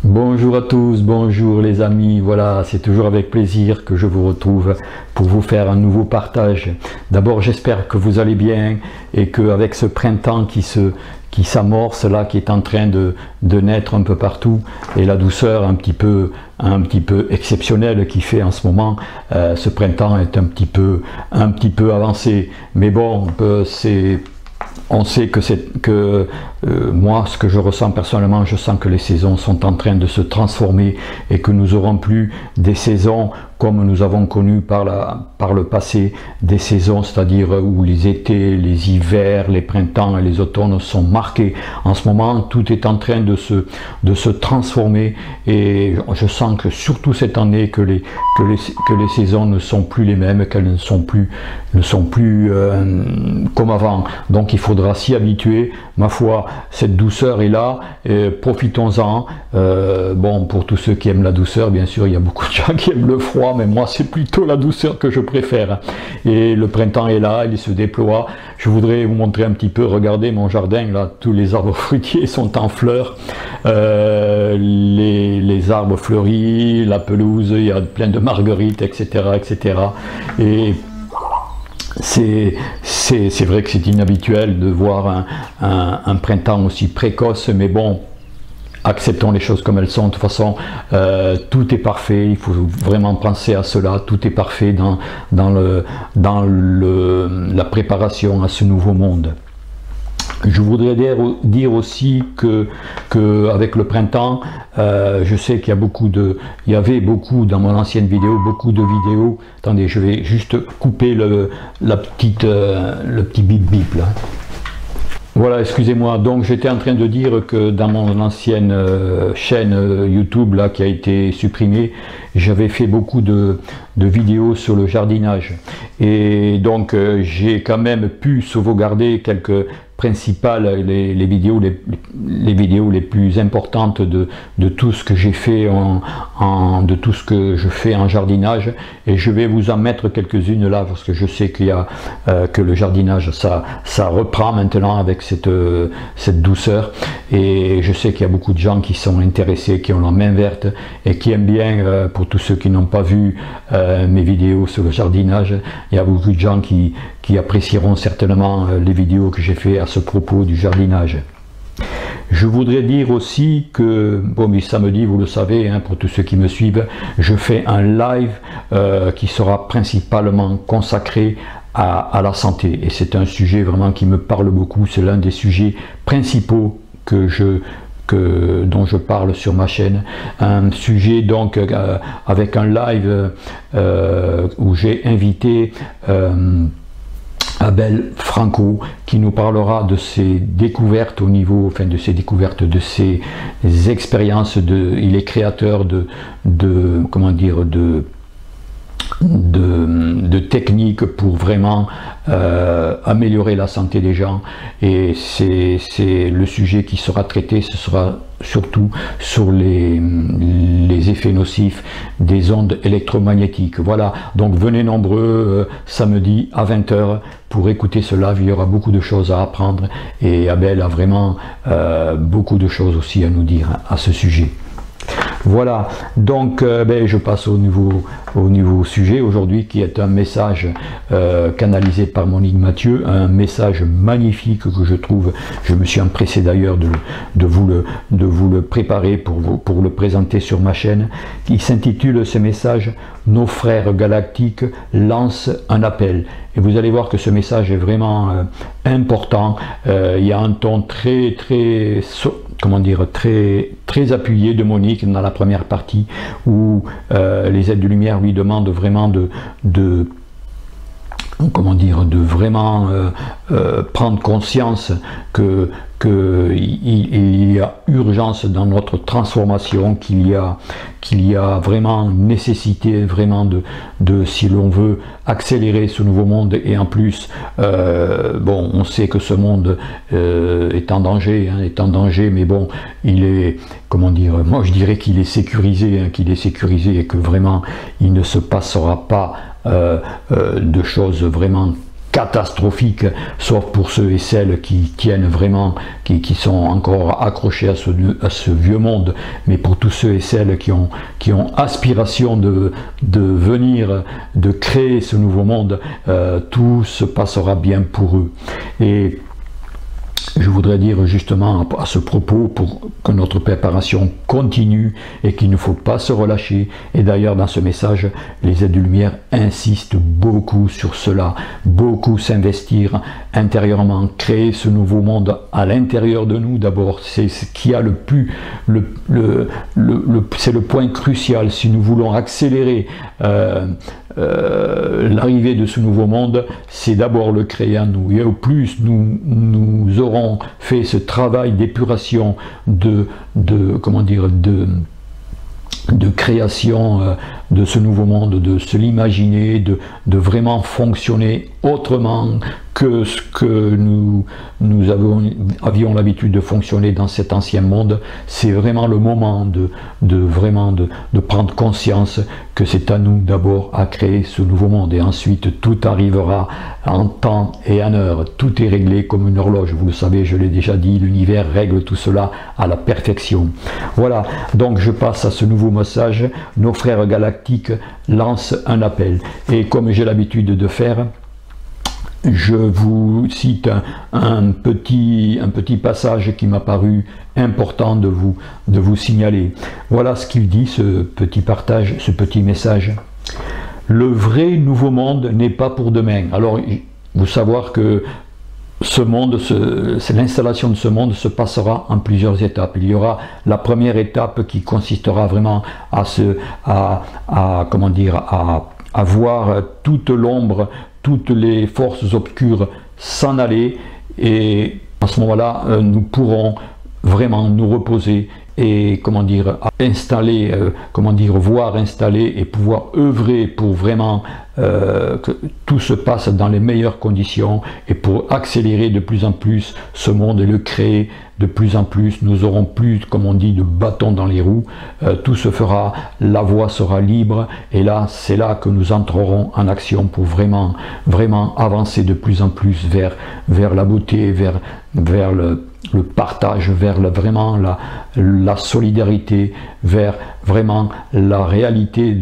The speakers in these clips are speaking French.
Bonjour à tous, bonjour les amis, voilà, c'est toujours avec plaisir que je vous retrouve pour vous faire un nouveau partage. D'abord, j'espère que vous allez bien et qu'avec ce printemps qui s'amorce là, qui est en train de naître un peu partout, et la douceur un petit peu exceptionnelle qui fait en ce moment, ce printemps est un petit peu avancé. Mais bon, on sait que moi, ce que je ressens personnellement, je sens que les saisons sont en train de se transformer et que nous aurons plus des saisons comme nous avons connu par le passé, des saisons, c'est-à-dire où les étés, les hivers, les printemps et les automnes sont marqués. En ce moment, tout est en train de se transformer et je sens que surtout cette année que les saisons ne sont plus les mêmes, qu'elles ne sont plus comme avant. Donc il faudra s'y habituer. Ma foi, cette douceur est là, profitons-en. Bon, pour tous ceux qui aiment la douceur, bien sûr, il y a beaucoup de gens qui aiment le froid, mais moi c'est plutôt la douceur que je préfère. Et le printemps est là, il se déploie. Je voudrais vous montrer un petit peu, regardez mon jardin, là, tous les arbres fruitiers sont en fleurs, les arbres fleuris, la pelouse, il y a plein de marguerites, etc. etc. Et c'est vrai que c'est inhabituel de voir un printemps aussi précoce, mais bon, acceptons les choses comme elles sont. De toute façon, tout est parfait, il faut vraiment penser à cela, tout est parfait dans la préparation à ce nouveau monde. Je voudrais dire aussi que avec le printemps, je sais qu'il y avait beaucoup dans mon ancienne vidéo, beaucoup de vidéos. Attendez, je vais juste couper le petit bip bip là. Voilà, excusez-moi. Donc j'étais en train de dire que dans mon ancienne chaîne YouTube là qui a été supprimée, j'avais fait beaucoup de vidéos sur le jardinage. Et donc j'ai quand même pu sauvegarder quelques principales, les vidéos les plus importantes de tout ce que j'ai fait de tout ce que je fais en jardinage, et je vais vous en mettre quelques-unes là parce que je sais qu'il y a que le jardinage ça reprend maintenant avec cette douceur, et je sais qu'il y a beaucoup de gens qui sont intéressés, qui ont la main verte et qui aiment bien. Pour tous ceux qui n'ont pas vu mes vidéos sur le jardinage, il y a beaucoup de gens qui apprécieront certainement les vidéos que j'ai fait à ce propos du jardinage. Je voudrais dire aussi que, bon, mais samedi, vous le savez, hein, pour tous ceux qui me suivent, je fais un live qui sera principalement consacré à la santé, et c'est un sujet vraiment qui me parle beaucoup. C'est l'un des sujets principaux dont je parle sur ma chaîne, un sujet donc avec un live où j'ai invité Abel Franco, qui nous parlera de ses découvertes au niveau, enfin de ses découvertes, de ses expériences. Il est créateur comment dire, de techniques pour vraiment améliorer la santé des gens, et c'est le sujet qui sera traité. Ce sera surtout sur les effets nocifs des ondes électromagnétiques. Voilà, donc venez nombreux samedi à 20 h pour écouter ce live. Il y aura beaucoup de choses à apprendre, et Abel a vraiment beaucoup de choses aussi à nous dire à ce sujet. Voilà, donc je passe au nouveau sujet aujourd'hui, qui est un message canalisé par Monique Mathieu, un message magnifique que je trouve. Je me suis empressé d'ailleurs de vous le préparer pour le présenter sur ma chaîne. Il s'intitule ce message « Nos frères galactiques lancent un appel ». Et vous allez voir que ce message est vraiment important. Il y a un ton comment dire, très appuyé de Monique dans la première partie, où les êtres de lumière lui demandent vraiment comment dire, de vraiment prendre conscience qu'il y a urgence dans notre transformation, qu'il y a vraiment nécessité vraiment si l'on veut accélérer ce nouveau monde. Et en plus, bon, on sait que ce monde est en danger, mais bon, il est, comment dire, moi je dirais qu'il est sécurisé, et que vraiment il ne se passera pas de choses vraiment catastrophique, sauf pour ceux et celles qui tiennent vraiment, qui sont encore accrochés à ce vieux monde, mais pour tous ceux et celles qui ont aspiration de venir, de créer ce nouveau monde, tout se passera bien pour eux. Et je voudrais dire justement à ce propos, pour que notre préparation continue et qu'il ne faut pas se relâcher. Et d'ailleurs dans ce message, les Aides-Lumière insistent beaucoup sur cela, beaucoup s'investir intérieurement, créer ce nouveau monde à l'intérieur de nous d'abord. C'est ce qui a c'est le point crucial si nous voulons accélérer l'arrivée de ce nouveau monde, c'est d'abord le créer en nous. Et au plus nous aurons fait ce travail d'épuration, de création de ce nouveau monde, de se l'imaginer, de vraiment fonctionner autrement que ce que nous avions l'habitude de fonctionner dans cet ancien monde. C'est vraiment le moment de prendre conscience que c'est à nous d'abord à créer ce nouveau monde, et ensuite tout arrivera en temps et en heure. Tout est réglé comme une horloge, vous le savez, je l'ai déjà dit, l'univers règle tout cela à la perfection. Voilà, donc je passe à ce nouveau message. Nos frères galactiques lancent un appel, et comme j'ai l'habitude de faire, je vous cite un petit passage qui m'a paru important de vous signaler. Voilà ce qu'il dit, ce petit partage, ce petit message. Le vrai nouveau monde n'est pas pour demain. Alors, vous savoir que ce monde, l'installation de ce monde se passera en plusieurs étapes. Il y aura la première étape qui consistera vraiment à voir toute l'ombre, toutes les forces obscures s'en aller, et à ce moment-là, nous pourrons vraiment nous reposer et installer, voir installer et pouvoir œuvrer pour vraiment que tout se passe dans les meilleures conditions, et pour accélérer de plus en plus ce monde et le créer de plus en plus. Nous aurons plus, comme on dit, de bâtons dans les roues, tout se fera, la voie sera libre, et là c'est là que nous entrerons en action pour vraiment avancer de plus en plus vers la beauté, vers le partage, vers vraiment la solidarité, vers vraiment la réalité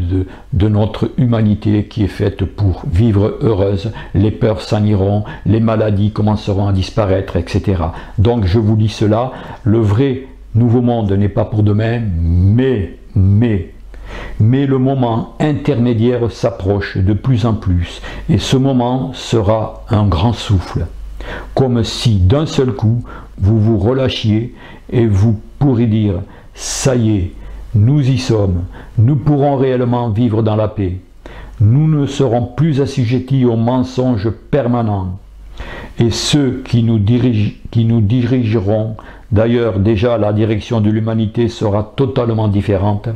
de notre humanité qui est faite pour vivre heureuse. Les peurs s'en iront, les maladies commenceront à disparaître, etc. Donc je vous dis cela, le vrai nouveau monde n'est pas pour demain, mais le moment intermédiaire s'approche de plus en plus, et ce moment sera un grand souffle, comme si d'un seul coup vous vous relâchiez et vous pourrez dire: ça y est, nous y sommes, nous pourrons réellement vivre dans la paix, nous ne serons plus assujettis aux mensonges permanents, et ceux qui nous dirigeront, d'ailleurs déjà la direction de l'humanité sera totalement différente.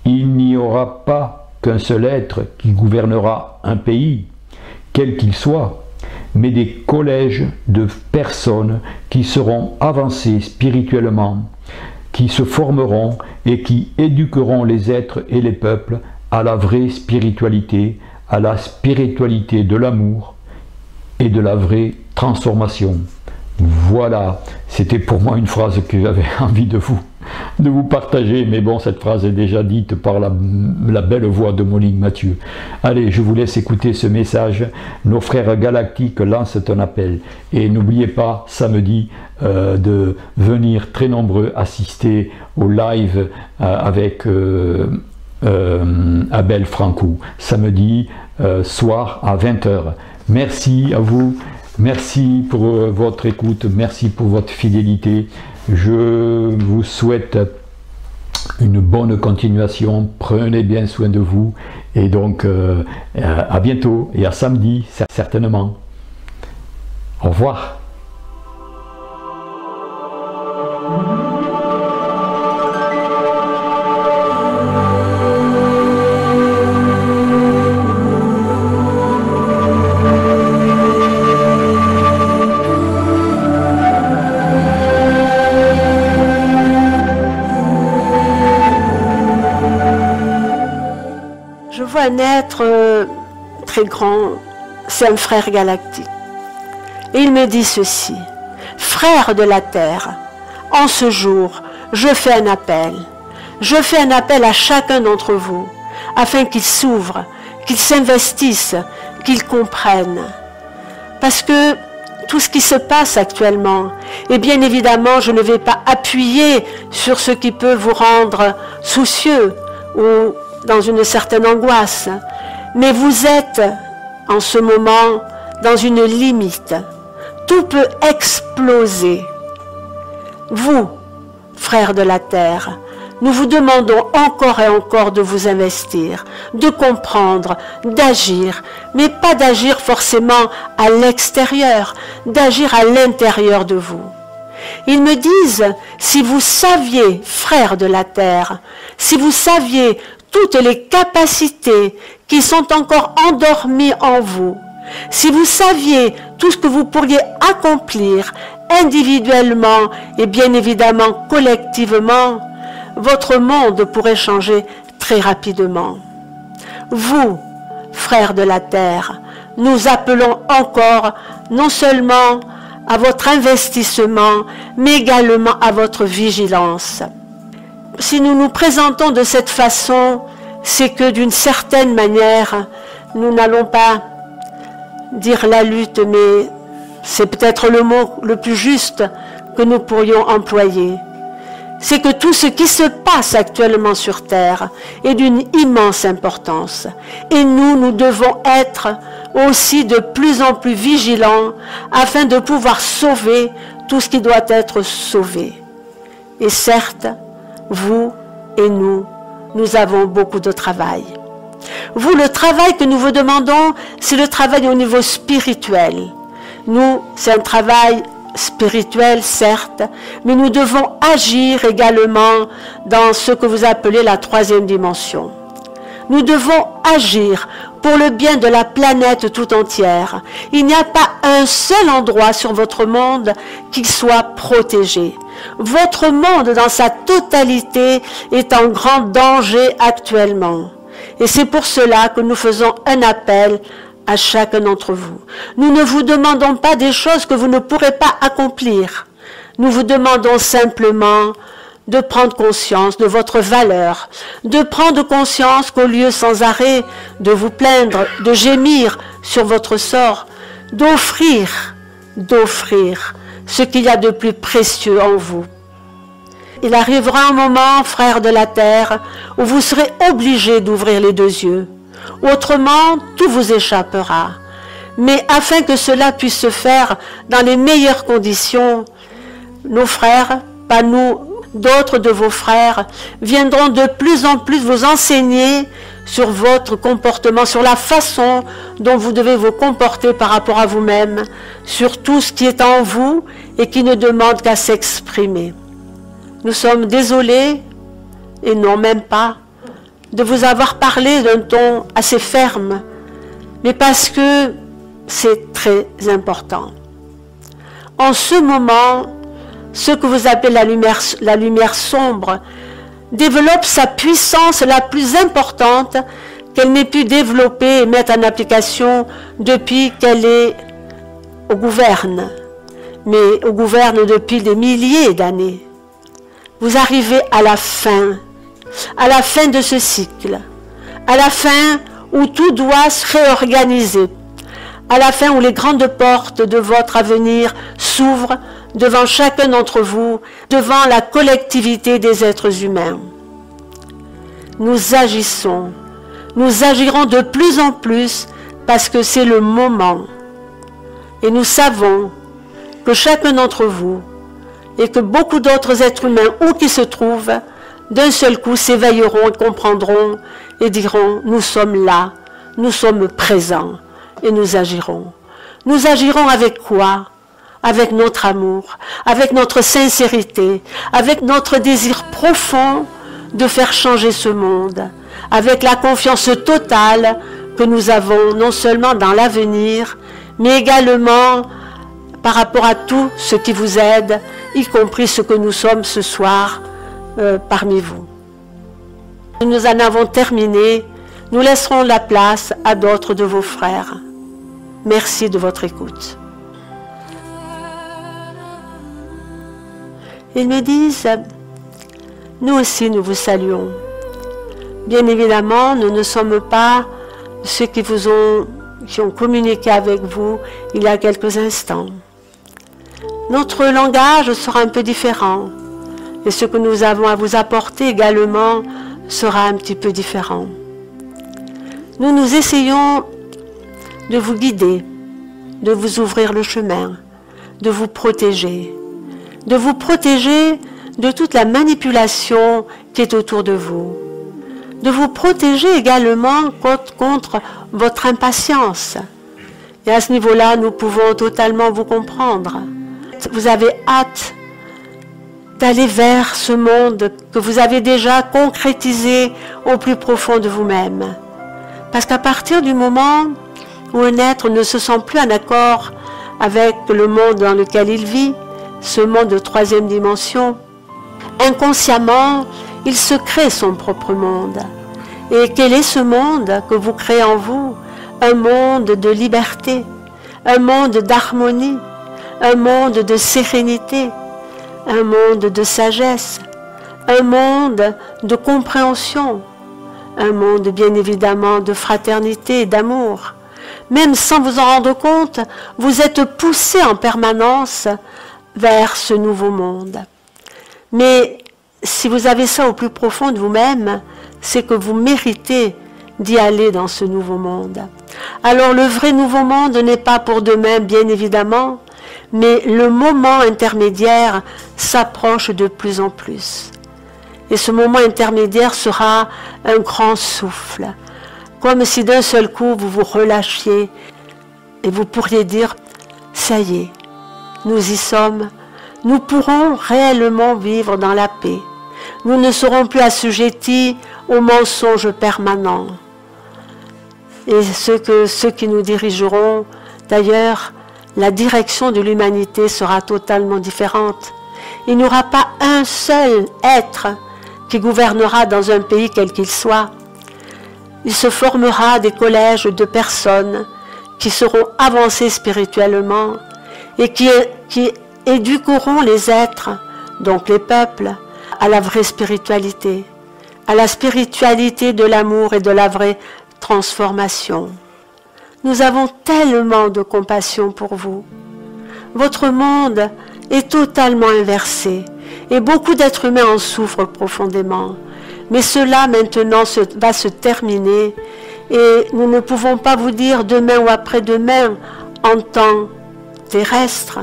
Il n'y aura pas qu'un seul être qui gouvernera un pays, quel qu'il soit, mais des collèges de personnes qui seront avancées spirituellement, qui se formeront et qui éduqueront les êtres et les peuples à la vraie spiritualité, à la spiritualité de l'amour et de la vraie transformation. Voilà, c'était pour moi une phrase que j'avais envie de vous partager, mais bon, cette phrase est déjà dite par la belle voix de Monique Mathieu. Allez, je vous laisse écouter ce message. Nos frères galactiques lancent un appel, et n'oubliez pas samedi de venir très nombreux assister au live avec Abel Franco, samedi soir à 20 h. Merci à vous. Merci pour votre écoute, merci pour votre fidélité. Je vous souhaite une bonne continuation, prenez bien soin de vous, et donc à bientôt, et à samedi certainement. Au revoir. Un être très grand c'est un frère galactique. Et il me dit ceci: frères de la terre, en ce jour, je fais un appel. Je fais un appel à chacun d'entre vous, afin qu'ils s'ouvrent, qu'ils s'investissent, qu'ils comprennent. Parce que tout ce qui se passe actuellement, et bien évidemment, je ne vais pas appuyer sur ce qui peut vous rendre soucieux ou dans une certaine angoisse, mais vous êtes en ce moment dans une limite. Tout peut exploser. Vous, frères de la terre, nous vous demandons encore et encore de vous investir, de comprendre, d'agir, mais pas d'agir forcément à l'extérieur, d'agir à l'intérieur de vous. Ils me disent, si vous saviez, frères de la terre, si vous saviez toutes les capacités qui sont encore endormies en vous, si vous saviez tout ce que vous pourriez accomplir individuellement et bien évidemment collectivement, votre monde pourrait changer très rapidement. Vous, frères de la terre, nous appelons encore non seulement à votre investissement, mais également à votre vigilance. Si nous nous présentons de cette façon, c'est que d'une certaine manière, nous n'allons pas dire la lutte, mais c'est peut-être le mot le plus juste que nous pourrions employer. C'est que tout ce qui se passe actuellement sur Terre est d'une immense importance. Et nous devons être aussi de plus en plus vigilants afin de pouvoir sauver tout ce qui doit être sauvé. Et certes, vous et nous avons beaucoup de travail. Vous, le travail que nous vous demandons, c'est le travail au niveau spirituel. Nous, c'est un travail spirituel, certes, mais nous devons agir également dans ce que vous appelez la troisième dimension. Nous devons agir pour le bien de la planète tout entière. Il n'y a pas un seul endroit sur votre monde qui soit protégé. Votre monde dans sa totalité est en grand danger actuellement. Et c'est pour cela que nous faisons un appel à chacun d'entre vous. Nous ne vous demandons pas des choses que vous ne pourrez pas accomplir. Nous vous demandons simplement de prendre conscience de votre valeur, de prendre conscience qu'au lieu sans arrêt de vous plaindre, de gémir sur votre sort, d'offrir ce qu'il y a de plus précieux en vous. Il arrivera un moment, frères de la terre, où vous serez obligés d'ouvrir les deux yeux. Autrement, tout vous échappera. Mais afin que cela puisse se faire dans les meilleures conditions, nos frères, pas nous, d'autres de vos frères, viendront de plus en plus vous enseigner sur votre comportement, sur la façon dont vous devez vous comporter par rapport à vous-même, sur tout ce qui est en vous et qui ne demande qu'à s'exprimer. Nous sommes désolés, et non même pas, de vous avoir parlé d'un ton assez ferme, mais parce que c'est très important. En ce moment, ce que vous appelez la lumière sombre développe sa puissance la plus importante qu'elle n'ait pu développer et mettre en application depuis qu'elle est au gouverne, mais au gouverne depuis des milliers d'années. Vous arrivez à la fin de ce cycle, à la fin où tout doit se réorganiser, à la fin où les grandes portes de votre avenir s'ouvrent devant chacun d'entre vous, devant la collectivité des êtres humains. Nous agissons, nous agirons de plus en plus parce que c'est le moment. Et nous savons que chacun d'entre vous et que beaucoup d'autres êtres humains où qu'ils se trouvent, d'un seul coup s'éveilleront et comprendront et diront « nous sommes là, nous sommes présents et nous agirons ». Nous agirons avec quoi? Avec notre amour, avec notre sincérité, avec notre désir profond de faire changer ce monde, avec la confiance totale que nous avons non seulement dans l'avenir, mais également par rapport à tout ce qui vous aide, y compris ce que nous sommes ce soir parmi vous. Nous en avons terminé, nous laisserons la place à d'autres de vos frères. Merci de votre écoute. Ils me disent, nous aussi nous vous saluons. Bien évidemment, nous ne sommes pas ceux qui ont communiqué avec vous il y a quelques instants. Notre langage sera un peu différent et ce que nous avons à vous apporter également sera un petit peu différent. Nous essayons de vous guider, de vous ouvrir le chemin, de vous protéger de toute la manipulation qui est autour de vous, de vous protéger également contre votre impatience. Et à ce niveau-là, nous pouvons totalement vous comprendre. Vous avez hâte d'aller vers ce monde que vous avez déjà concrétisé au plus profond de vous-même. Parce qu'à partir du moment où un être ne se sent plus en accord avec le monde dans lequel il vit, ce monde de troisième dimension, inconsciemment, il se crée son propre monde. Et quel est ce monde que vous créez en vous? Un monde de liberté, un monde d'harmonie, un monde de sérénité, un monde de sagesse, un monde de compréhension, un monde bien évidemment de fraternité et d'amour. Même sans vous en rendre compte, vous êtes poussé en permanence vers ce nouveau monde. Mais si vous avez ça au plus profond de vous-même, c'est que vous méritez d'y aller dans ce nouveau monde. Alors le vrai nouveau monde n'est pas pour demain, bien évidemment, mais le moment intermédiaire s'approche de plus en plus. Et ce moment intermédiaire sera un grand souffle, comme si d'un seul coup vous vous relâchiez et vous pourriez dire « ça y est, nous y sommes, nous pourrons réellement vivre dans la paix. Nous ne serons plus assujettis aux mensonges permanents. » Et ceux qui nous dirigeront, d'ailleurs, la direction de l'humanité sera totalement différente. Il n'y aura pas un seul être qui gouvernera dans un pays quel qu'il soit. Il se formera des collèges de personnes qui seront avancées spirituellement et qui éduqueront les êtres, donc les peuples, à la vraie spiritualité, à la spiritualité de l'amour et de la vraie transformation. Nous avons tellement de compassion pour vous. Votre monde est totalement inversé et beaucoup d'êtres humains en souffrent profondément. Mais cela maintenant va se terminer et nous ne pouvons pas vous dire demain ou après-demain en temps terrestre,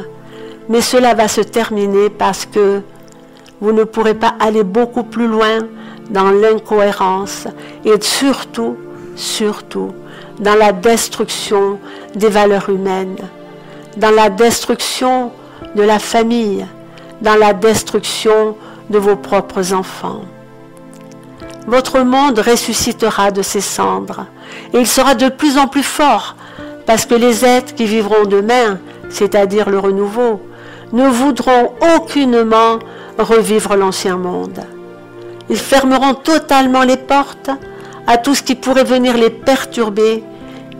mais cela va se terminer parce que vous ne pourrez pas aller beaucoup plus loin dans l'incohérence et surtout dans la destruction des valeurs humaines, dans la destruction de la famille, dans la destruction de vos propres enfants. Votre monde ressuscitera de ses cendres et il sera de plus en plus fort parce que les êtres qui vivront demain, c'est-à-dire le renouveau, ne voudront aucunement revivre l'ancien monde. Ils fermeront totalement les portes à tout ce qui pourrait venir les perturber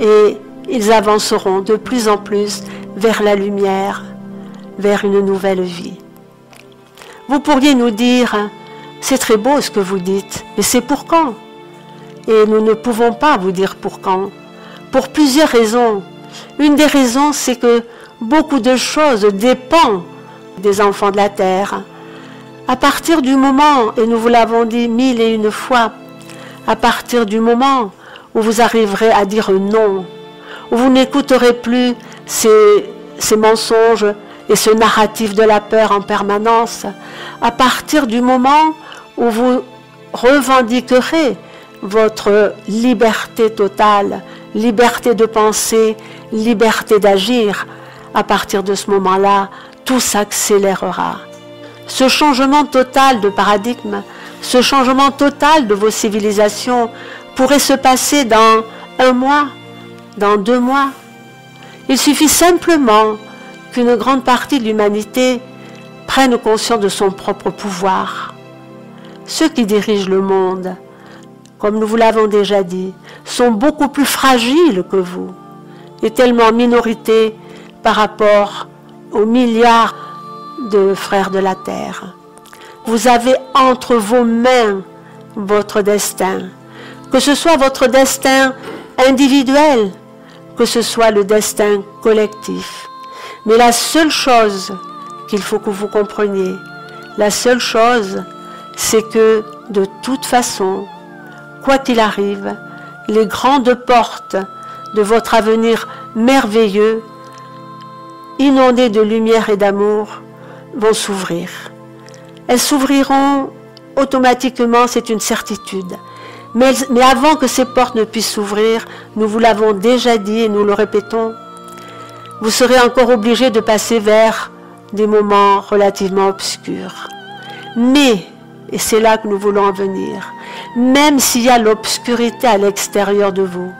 et ils avanceront de plus en plus vers la lumière, vers une nouvelle vie. Vous pourriez nous dire, c'est très beau ce que vous dites, mais c'est pour quand? Et nous ne pouvons pas vous dire pour quand, pour plusieurs raisons. Une des raisons, c'est que beaucoup de choses dépendent des enfants de la terre. À partir du moment, et nous vous l'avons dit 1001 fois, à partir du moment où vous arriverez à dire non, où vous n'écouterez plus ces mensonges et ce narratif de la peur en permanence, à partir du moment où vous revendiquerez votre liberté totale, liberté de penser, liberté d'agir, à partir de ce moment-là, tout s'accélérera. Ce changement total de paradigme, ce changement total de vos civilisations pourrait se passer dans 1 mois, dans 2 mois. Il suffit simplement qu'une grande partie de l'humanité prenne conscience de son propre pouvoir. Ceux qui dirigent le monde, comme nous vous l'avons déjà dit, sont beaucoup plus fragiles que vous. est tellement en minorité par rapport aux milliards de frères de la terre. Vous avez entre vos mains votre destin, que ce soit votre destin individuel, que ce soit le destin collectif. Mais la seule chose qu'il faut que vous compreniez, la seule chose, c'est que de toute façon, quoi qu'il arrive, les grandes portes de votre avenir merveilleux, inondées de lumière et d'amour, vont s'ouvrir. Elles s'ouvriront automatiquement, c'est une certitude. Mais avant que ces portes ne puissent s'ouvrir, nous vous l'avons déjà dit et nous le répétons, vous serez encore obligé de passer vers des moments relativement obscurs. Mais, et c'est là que nous voulons en venir, même s'il y a l'obscurité à l'extérieur de vous,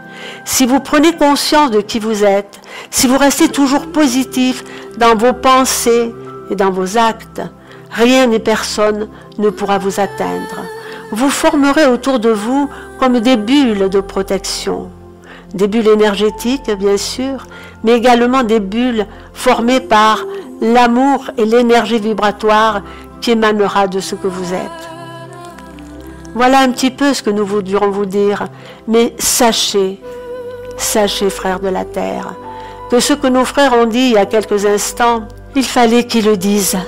si vous prenez conscience de qui vous êtes, si vous restez toujours positif dans vos pensées et dans vos actes, rien ni personne ne pourra vous atteindre. Vous formerez autour de vous comme des bulles de protection. Des bulles énergétiques, bien sûr, mais également des bulles formées par l'amour et l'énergie vibratoire qui émanera de ce que vous êtes. Voilà un petit peu ce que nous voudrions vous dire, mais sachez, frères de la terre, que ce que nos frères ont dit il y a quelques instants, il fallait qu'ils le disent,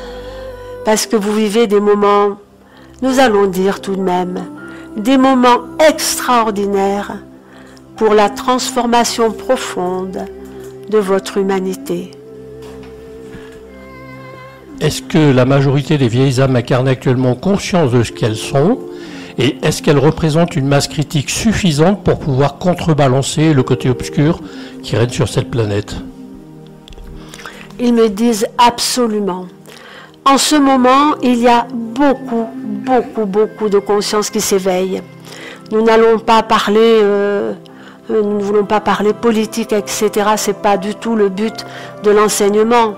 parce que vous vivez des moments, nous allons dire tout de même, des moments extraordinaires pour la transformation profonde de votre humanité. Est-ce que la majorité des vieilles âmes incarnées actuellement ont conscience de ce qu'elles sont? Et est-ce qu'elles représentent une masse critique suffisante pour pouvoir contrebalancer le côté obscur qui règne sur cette planète? Ils me disent absolument. En ce moment, il y a beaucoup de conscience qui s'éveille. Nous n'allons pas parler, nous ne voulons pas parler politique, etc. Ce n'est pas du tout le but de l'enseignement.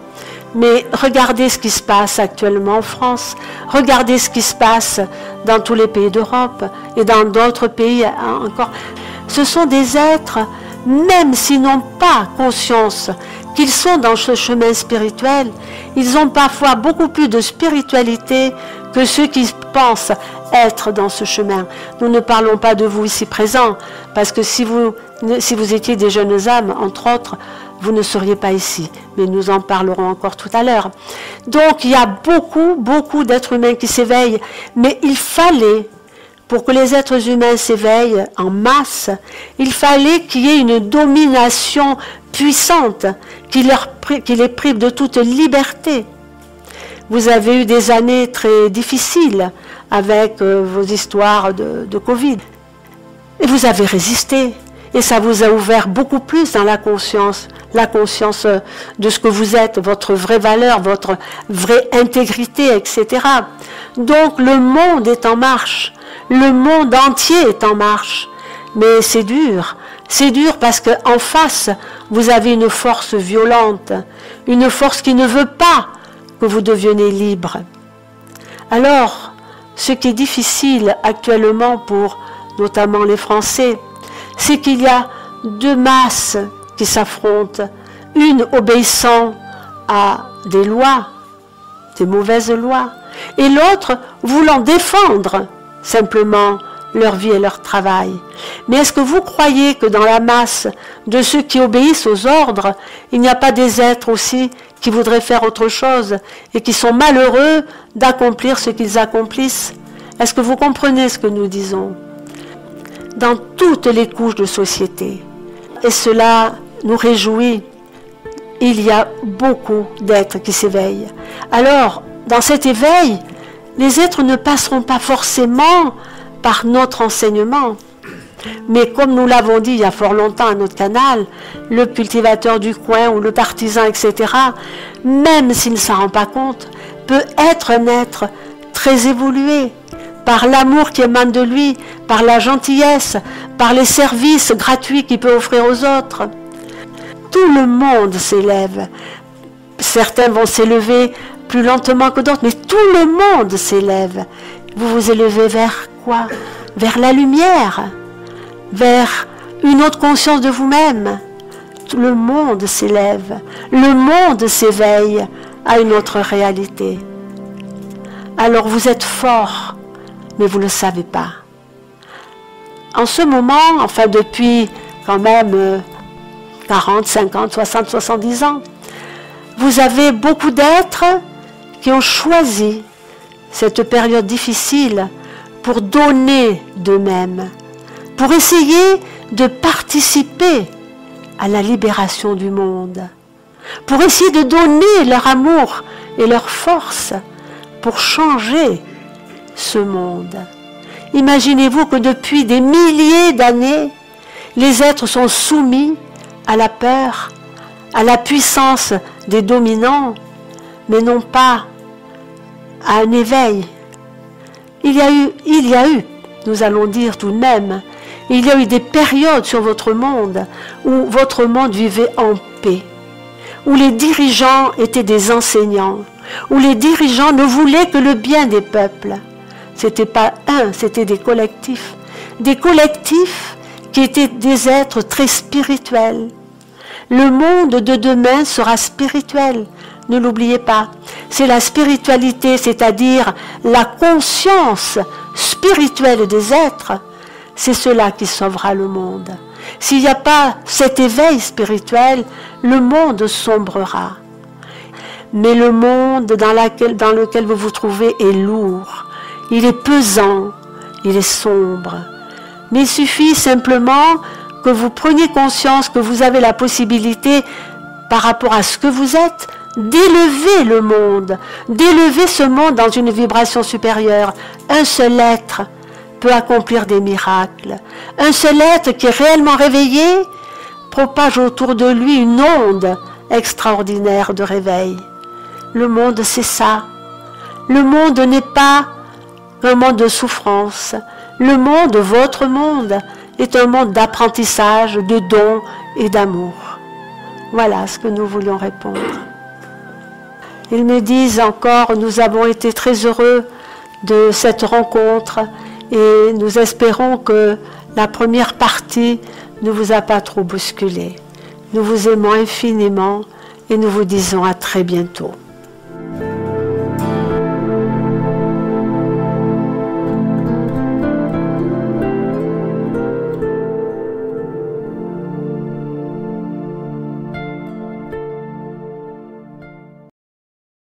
Mais regardez ce qui se passe actuellement en France, regardez ce qui se passe dans tous les pays d'Europe et dans d'autres pays encore. Ce sont des êtres, même s'ils n'ont pas conscience qu'ils sont dans ce chemin spirituel, ils ont parfois beaucoup plus de spiritualité que ceux qui pensent être dans ce chemin. Nous ne parlons pas de vous ici présents, parce que si vous étiez des jeunes âmes, entre autres, vous ne seriez pas ici, mais nous en parlerons encore tout à l'heure. Donc il y a beaucoup d'êtres humains qui s'éveillent, mais il fallait, pour que les êtres humains s'éveillent en masse, il fallait qu'il y ait une domination puissante qui les prive de toute liberté. Vous avez eu des années très difficiles avec vos histoires de Covid, et vous avez résisté. Et ça vous a ouvert beaucoup plus dans la conscience de ce que vous êtes, votre vraie valeur, votre vraie intégrité, etc. Donc le monde est en marche, le monde entier est en marche. Mais c'est dur parce qu'en face, vous avez une force violente, une force qui ne veut pas que vous deveniez libre. Alors, ce qui est difficile actuellement pour notamment les Français, c'est qu'il y a deux masses qui s'affrontent, une obéissant à des lois, des mauvaises lois, et l'autre voulant défendre simplement leur vie et leur travail. Mais est-ce que vous croyez que dans la masse de ceux qui obéissent aux ordres, il n'y a pas des êtres aussi qui voudraient faire autre chose et qui sont malheureux d'accomplir ce qu'ils accomplissent? Est-ce que vous comprenez ce que nous disons? Dans toutes les couches de société. Et cela nous réjouit. Il y a beaucoup d'êtres qui s'éveillent. Alors, dans cet éveil, les êtres ne passeront pas forcément par notre enseignement. Mais comme nous l'avons dit il y a fort longtemps à notre canal, le cultivateur du coin ou le partisan, etc., même s'il ne s'en rend pas compte, peut être un être très évolué, par l'amour qui émane de lui, par la gentillesse, par les services gratuits qu'il peut offrir aux autres. Tout le monde s'élève. Certains vont s'élever plus lentement que d'autres, mais tout le monde s'élève. Vous vous élevez vers quoi? Vers la lumière, vers une autre conscience de vous-même. le monde s'élève, le monde s'éveille à une autre réalité. Alors vous êtes fort, mais vous ne le savez pas. En ce moment, enfin depuis quand même 40, 50, 60, 70 ans, vous avez beaucoup d'êtres qui ont choisi cette période difficile pour donner d'eux-mêmes, pour essayer de participer à la libération du monde, pour essayer de donner leur amour et leur force pour changer ce monde. Imaginez-vous que depuis des milliers d'années, les êtres sont soumis à la peur, à la puissance des dominants, mais non pas à un éveil. Il y a eu, nous allons dire tout de même, il y a eu des périodes sur votre monde où votre monde vivait en paix, où les dirigeants étaient des enseignants, où les dirigeants ne voulaient que le bien des peuples. C'était pas un, c'était des collectifs qui étaient des êtres très spirituels. Le monde de demain sera spirituel, ne l'oubliez pas. C'est la spiritualité, c'est-à-dire la conscience spirituelle des êtres, c'est cela qui sauvera le monde. S'il n'y a pas cet éveil spirituel, le monde sombrera. Mais le monde dans lequel vous vous trouvez est lourd, il est pesant, il est sombre. Mais il suffit simplement que vous preniez conscience que vous avez la possibilité, par rapport à ce que vous êtes, d'élever le monde, d'élever ce monde dans une vibration supérieure. Un seul être peut accomplir des miracles. Un seul être qui est réellement réveillé propage autour de lui une onde extraordinaire de réveil. Le monde, c'est ça. Le monde n'est pas un monde de souffrance. Le monde, votre monde, est un monde d'apprentissage, de dons et d'amour. Voilà ce que nous voulions répondre. Ils me disent encore, nous avons été très heureux de cette rencontre et nous espérons que la première partie ne vous a pas trop bousculé. Nous vous aimons infiniment et nous vous disons à très bientôt.